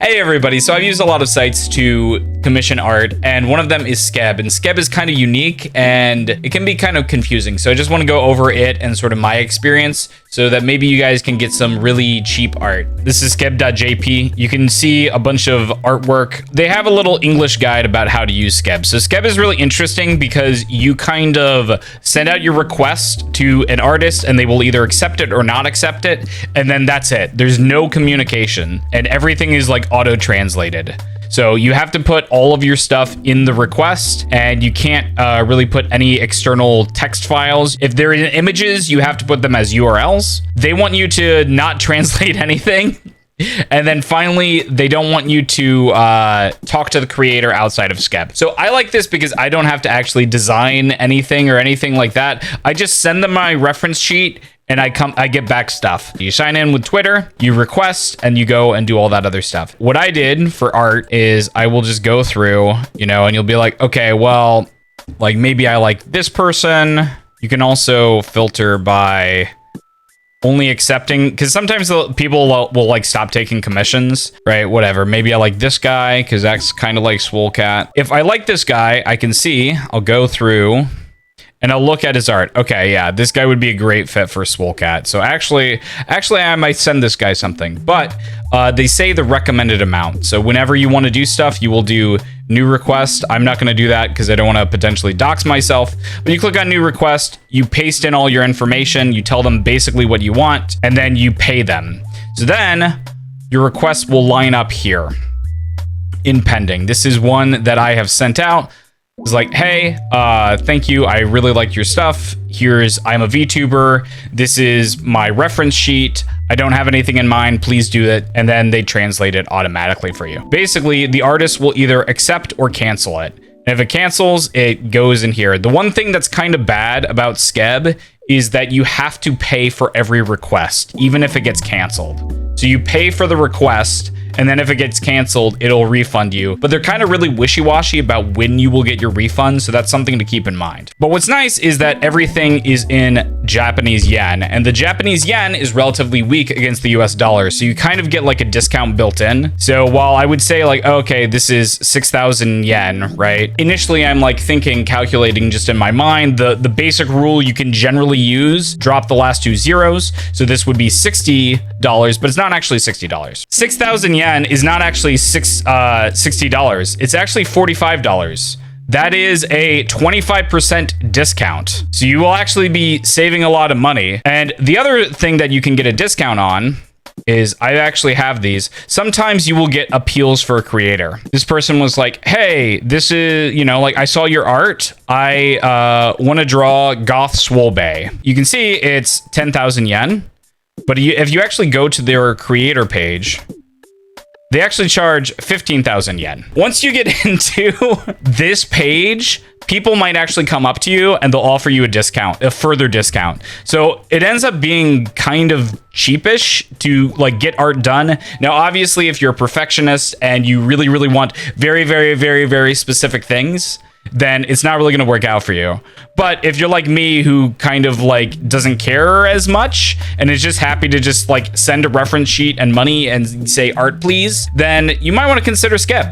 Hey everybody, so I've used a lot of sites to commission art, and one of them is Skeb, and Skeb is kind of unique and it can be kind of confusing. So I just want to go over it and sort of my experience so that maybe you guys can get some really cheap art. This is skeb.jp. You can see a bunch of artwork. They have a little English guide about how to use Skeb. So Skeb is really interesting because you kind of send out your request to an artist and they will either accept it or not accept it, and then that's it. There's no communication and everything is like auto-translated. So you have to put all of your stuff in the request, and you can't really put any external text files. If they're in images, you have to put them as URLs. They want you to not translate anything. And then finally, they don't want you to talk to the creator outside of Skeb. So I like this because I don't have to actually design anything or anything like that. I just send them my reference sheet and I get back stuff. You sign in with Twitter, you request, and you go and do all that other stuff. What I did for art is I will just go through, you know, and you'll be like, okay, well, like maybe I like this person. You can also filter by only accepting, because sometimes people will like stop taking commissions, right? Whatever. Maybe I like this guy because that's kind of like Swolecat. If I like this guy, I can see, I'll go through and I'll look at his art. Okay, yeah, this guy would be a great fit for Swolecat. So actually, I might send this guy something. But they say the recommended amount. So whenever you want to do stuff, you will do new request. I'm not going to do that because I don't want to potentially dox myself. But you click on new request, you paste in all your information, you tell them basically what you want, and then you pay them. So then your request will line up here in pending. This is one that I have sent out. It's like, hey, thank you. I really like your stuff. I'm a VTuber. This is my reference sheet. I don't have anything in mind. Please do it. And then they translate it automatically for you. Basically, the artist will either accept or cancel it. And if it cancels, it goes in here. The one thing that's kind of bad about Skeb is that you have to pay for every request, even if it gets canceled. So you pay for the request, and then if it gets canceled, it'll refund you. But they're kind of really wishy-washy about when you will get your refund, so that's something to keep in mind. But what's nice is that everything is in Japanese yen, and the Japanese yen is relatively weak against the US dollar, so you kind of get like a discount built in. So while I would say like, okay, this is 6,000 yen, right? Initially, I'm like calculating just in my mind, the basic rule you can generally use, drop the last two zeros. So this would be $60, but it's not actually $60. 6,000 yen is not actually $60. It's actually $45. That is a 25% discount. So you will actually be saving a lot of money. And the other thing that you can get a discount on is I actually have these. Sometimes you will get appeals for a creator. This person was like, hey, this is, you know, like I saw your art. I want to draw Goth Swolbay. You can see it's 10,000 yen. But if you actually go to their creator page, they actually charge 15,000 yen. Once you get into this page, people might actually come up to you and they'll offer you a discount, a further discount. So it ends up being kind of cheapish to like get art done. Now, obviously, if you're a perfectionist and you really, really want very, very, very, very specific things, then it's not really going to work out for you. But if you're like me, who kind of like doesn't care as much and is just happy to just like send a reference sheet and money and say art please, then you might want to consider Skeb.